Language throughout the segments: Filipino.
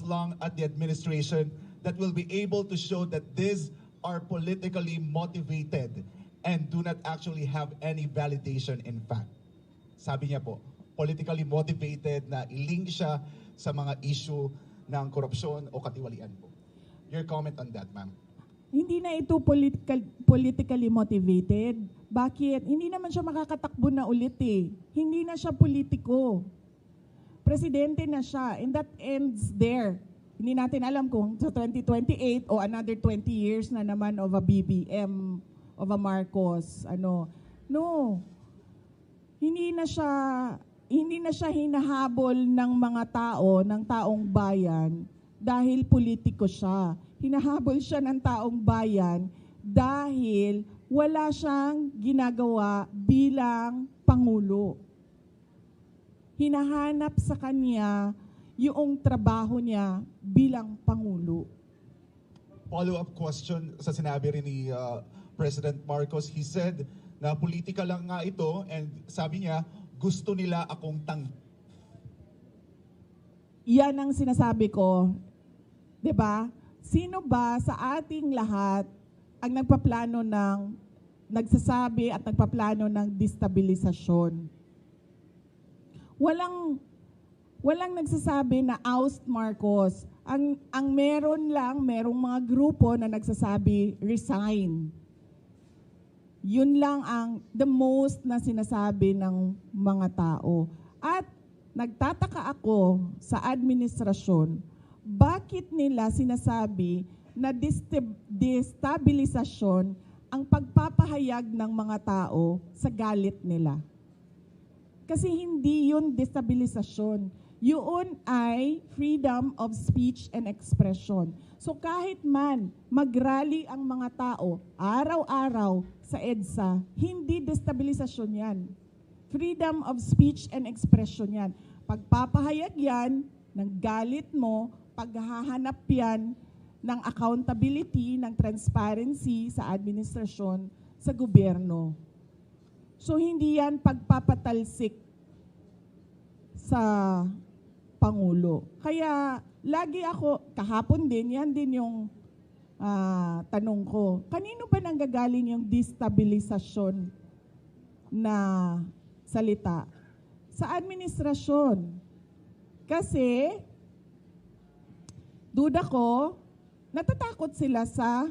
long at the administration that will be able to show that these are politically motivated and do not actually have any validation in fact. Sabi niya po, politically motivated na i-link siya sa mga issue ng korupsyon o katiwalian po. Your comment on that, ma'am? Hindi na ito politically motivated. Bakit? Hindi naman siya makakatakbo na ulit eh. Hindi na siya politiko. Presidente na siya, and that ends there. Hindi natin alam kung sa 2028 o another 20 years na naman of a BBM, of a Marcos, ano. No. Hindi na siya hinahabol ng mga tao, ng taong bayan dahil politiko siya. Hinahabol siya ng taong bayan dahil wala siyang ginagawa bilang Pangulo. Hinahanap sa kanya yung trabaho niya bilang Pangulo. Follow-up question sa sinabi rin ni President Marcos. He said na politika lang nga ito and sabi niya, gusto nila akong Yan ang sinasabi ko. 'Di ba? Sino ba sa ating lahat ang nagsasabi at nagpaplano ng destabilisasyon? Walang nagsasabi na oust Marcos. Ang merong mga grupo na nagsasabi resign. Yun lang ang the most na sinasabi ng mga tao. At nagtataka ako sa administrasyon, bakit nila sinasabi na destabilisasyon ang pagpapahayag ng mga tao sa galit nila? Kasi hindi yun destabilisasyon. Yun ay freedom of speech and expression. So kahit man mag-rally ang mga tao araw-araw sa EDSA, hindi destabilisasyon yan. Freedom of speech and expression yan. Pagpapahayag yan ng galit mo, paghahanap yan ng accountability, ng transparency sa administrasyon, sa gobyerno. So hindi yan pagpapatalsik sa Pangulo. Kaya lagi ako, kahapon din, yan din yung tanong ko. Kanino ba nanggagaling yung destabilisasyon na salita? Sa administrasyon. Kasi, duda ko, natatakot sila sa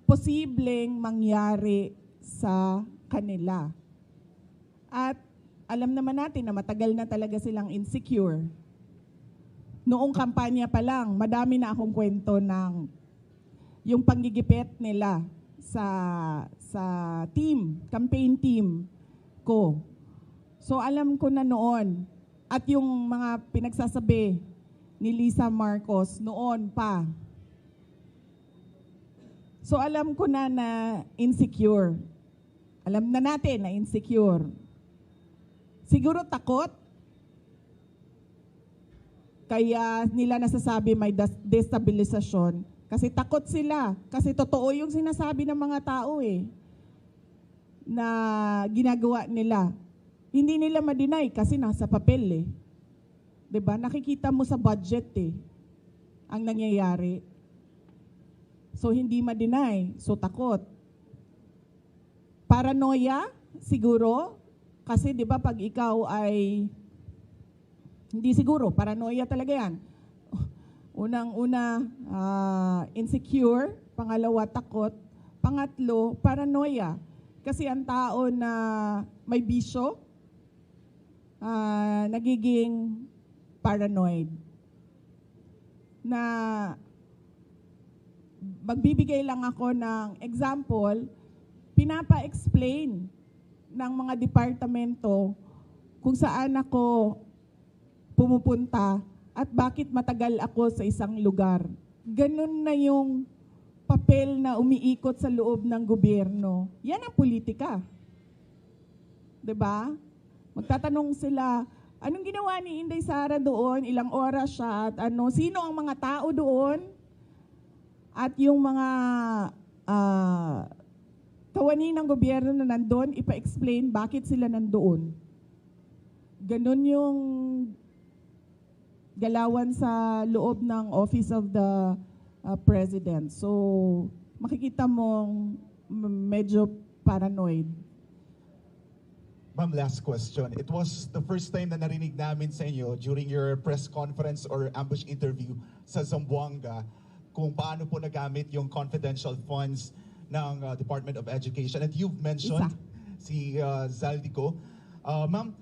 posibleng mangyari sa kanila. At alam naman natin na matagal na talaga silang insecure. Noong kampanya pa lang, madami na akong kwento ng yung panggigipit nila sa campaign team ko. So alam ko na noon, at yung mga pinagsasabi ni Lisa Marcos noon pa. So alam ko na insecure. Alam na natin na insecure. Siguro takot. Kaya nila nasasabi may destabilisasyon. Kasi takot sila. Kasi totoo yung sinasabi ng mga tao na ginagawa nila. Hindi nila ma-deny kasi nasa papel 'Di ba? Nakikita mo sa budget ang nangyayari. So hindi ma-deny. So takot. Paranoia siguro. Kasi 'di ba pag ikaw ay hindi siguro, paranoia talaga 'yan. Unang-una, insecure, pangalawa takot, pangatlo paranoia. Kasi ang tao na may bisyo nagiging paranoid. Na magbibigay lang ako ng example, pinapa-explain ng mga departamento kung saan ako pumupunta at bakit matagal ako sa isang lugar. Ganun na yung papel na umiikot sa loob ng gobyerno. Yan ang politika. 'Di ba? Magtatanong sila, anong ginawa ni Inday Sara doon? Ilang oras siya? At sino ang mga tao doon? At yung mga kawani ng gobyerno na nandoon, ipa-explain bakit sila nandoon. Ganun yung galawan sa loob ng Office of the President. So, makikita mong medyo paranoid. Ma'am, last question. It was the first time na narinig namin sa inyo during your press conference or ambush interview sa Zamboanga kung paano po nagamit yung confidential funds ng Department of Education. And you've mentioned si Zaldico. Ma'am,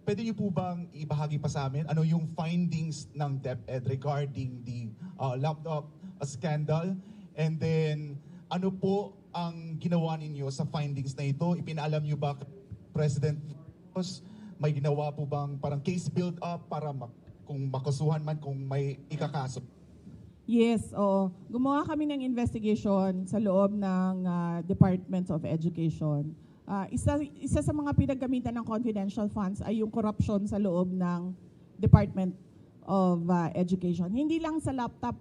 pwede niyo po bang ibahagi pa sa amin ano yung findings ng DepEd regarding the laptop scandal? And then, ano po ang ginawa ninyo sa findings na ito? Ipinaalam niyo ba President Marcos? May ginawa po bang parang case build-up para kung makasuhan man, kung may ikakaso? Yes, oo. Gumawa kami ng investigation sa loob ng Department of Education. Isa sa mga pinagamitan ng confidential funds ay yung corruption sa loob ng Department of Education. Hindi lang sa laptop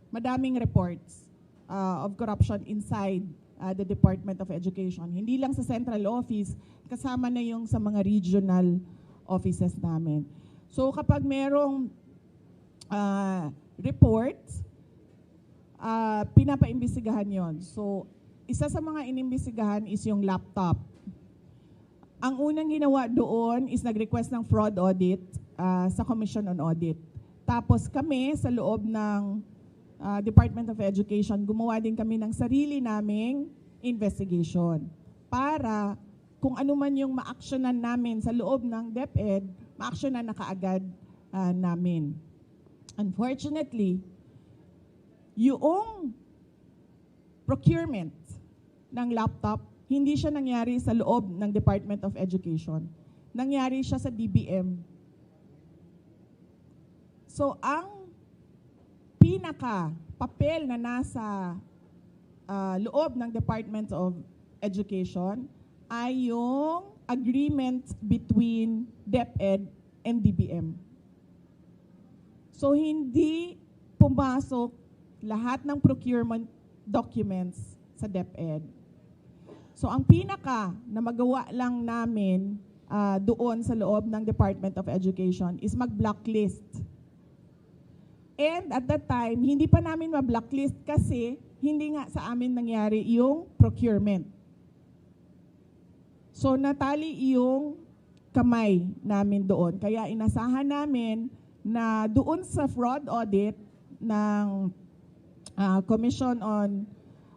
madaming reports of corruption inside the Department of Education. Hindi lang sa central office, kasama na yung sa mga regional offices namin. So kapag merong reports, pinapaimbestigahan yon. So isa sa mga inimbestigahan is yung laptop. Ang unang ginawa doon is nag-request ng fraud audit sa Commission on Audit. Tapos kami sa loob ng Department of Education, gumawa din kami ng sarili naming investigation para kung ano man yung ma-actionan namin sa loob ng DepEd, ma-actionan na kaagad namin. Unfortunately, yung procurement ng laptop, hindi siya nangyari sa loob ng Department of Education. Nangyari siya sa DBM. So, ang pinaka-papel na nasa loob ng Department of Education ay yung agreement between DepEd and DBM. So, hindi pumasok lahat ng procurement documents sa DepEd. So, ang pinaka na magawa lang namin doon sa loob ng Department of Education is mag-blacklist. And at that time, hindi pa namin ma-blacklist kasi hindi nga sa amin nangyari yung procurement. So natali yung kamay namin doon. Kaya inasahan namin na doon sa fraud audit ng Commission on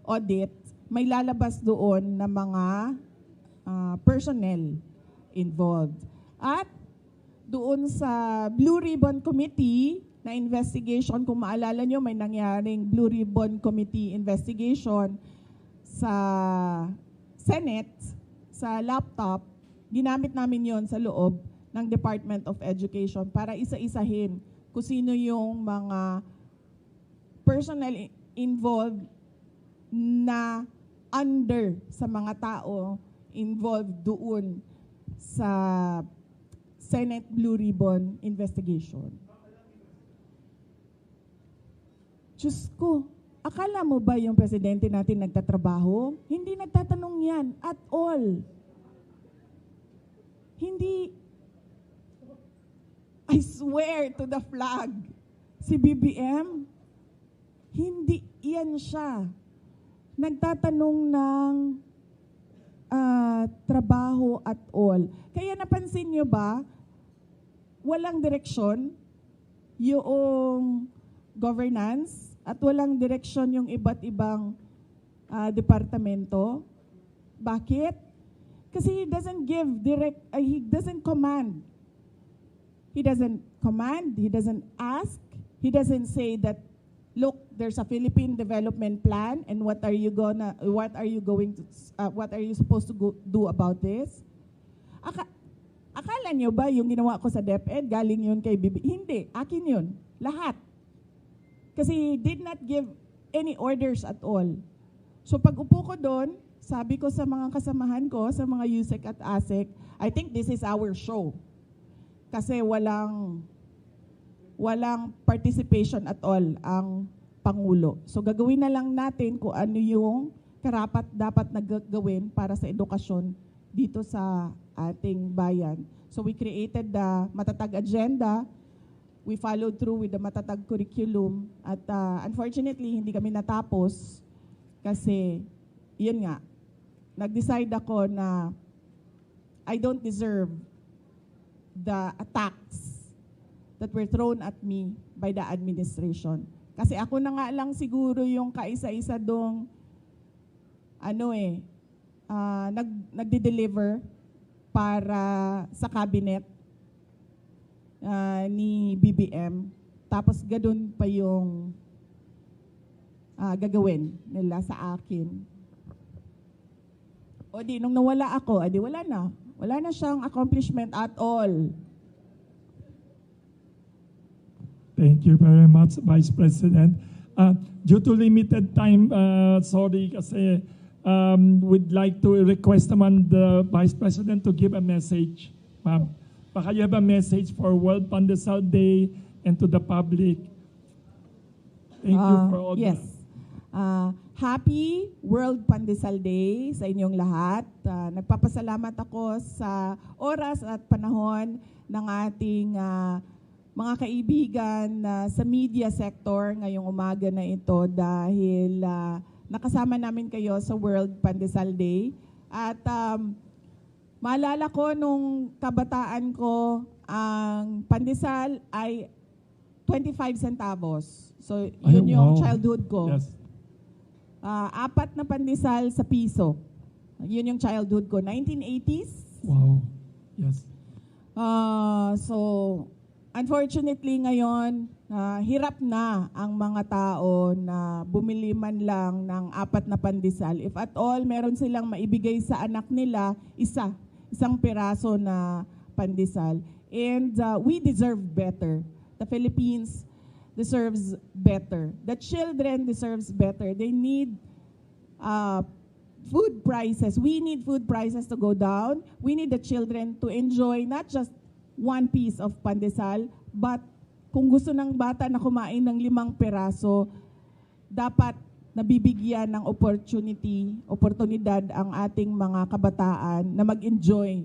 Audit, may lalabas doon na mga personnel involved. At doon sa Blue Ribbon Committee na investigation, kung maalala nyo, may nangyaring Blue Ribbon Committee investigation sa Senate, sa laptop, ginamit namin yon sa loob ng Department of Education para isa-isahin kung sino yung mga personnel involved na under sa mga tao involved doon sa Senate Blue Ribbon investigation. Diyos ko, akala mo ba yung presidente natin nagtatrabaho? Hindi nagtatanong yan at all. Hindi, I swear to the flag, si BBM, hindi yan siya. Nagtatanong ng trabaho at all. Kaya napansin nyo ba, walang direksyon yung governance at walang direksyon yung iba't ibang departamento. Bakit? Kasi he doesn't give he doesn't command. He doesn't command, he doesn't ask, he doesn't say that, look, there's a Philippine development plan and what are you supposed to do about this? Akala nyo ba yung ginawa ko sa DepEd, galing yun kay Bibi? Hindi, akin yun. Lahat. Kasi he did not give any orders at all. So pag upo ko doon, sabi ko sa mga kasamahan ko, sa mga USEC at ASEC, I think this is our show. Kasi walang participation at all ang Pangulo. So gagawin na lang natin kung ano yung karapat dapat na gawin para sa edukasyon dito sa ating bayan. So we created the matatag agenda we followed through with the matatag curriculum at unfortunately hindi kami natapos kasi yun nga, nag-decide ako na I don't deserve the attacks that were thrown at me by the administration. Kasi ako na nga lang siguro yung kaisa-isa dong nagde-deliver para sa cabinet ni BBM. Tapos ganun pa yung gagawin nila sa akin. O di, nung nawala ako, adi wala na. Wala na siyang accomplishment at all. Thank you very much, Vice President. Due to limited time, sorry kasi we'd like to request naman the Vice President to give a message. Ma'am, baka you have a message for World Pandesal Day and to the public. Thank you for all yes. Happy World Pandesal Day sa inyong lahat. Nagpapasalamat ako sa oras at panahon ng ating mga kaibigan sa media sector ngayong umaga na ito dahil nakasama namin kayo sa World Pandesal Day. At maalala ko nung kabataan ko, ang pandesal ay 25 centavos. So, yun yung childhood ko. Yes. 4 na pandesal sa piso. Yun yung childhood ko. 1980s. Wow. Yes. So, unfortunately ngayon, hirap na ang mga tao na bumili man lang ng 4 na pandesal. If at all, meron silang maibigay sa anak nila, isang piraso na pandesal. And we deserve better. The Philippines deserves better. The children deserves better. They need food prices. We need food prices to go down. We need the children to enjoy not just one piece of pandesal, but kung gusto ng bata na kumain ng 5 piraso, dapat nabibigyan ng oportunidad ang ating mga kabataan na mag-enjoy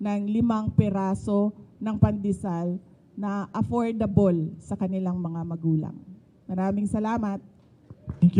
ng 5 piraso ng pandesal na affordable sa kanilang mga magulang. Maraming salamat. Thank you.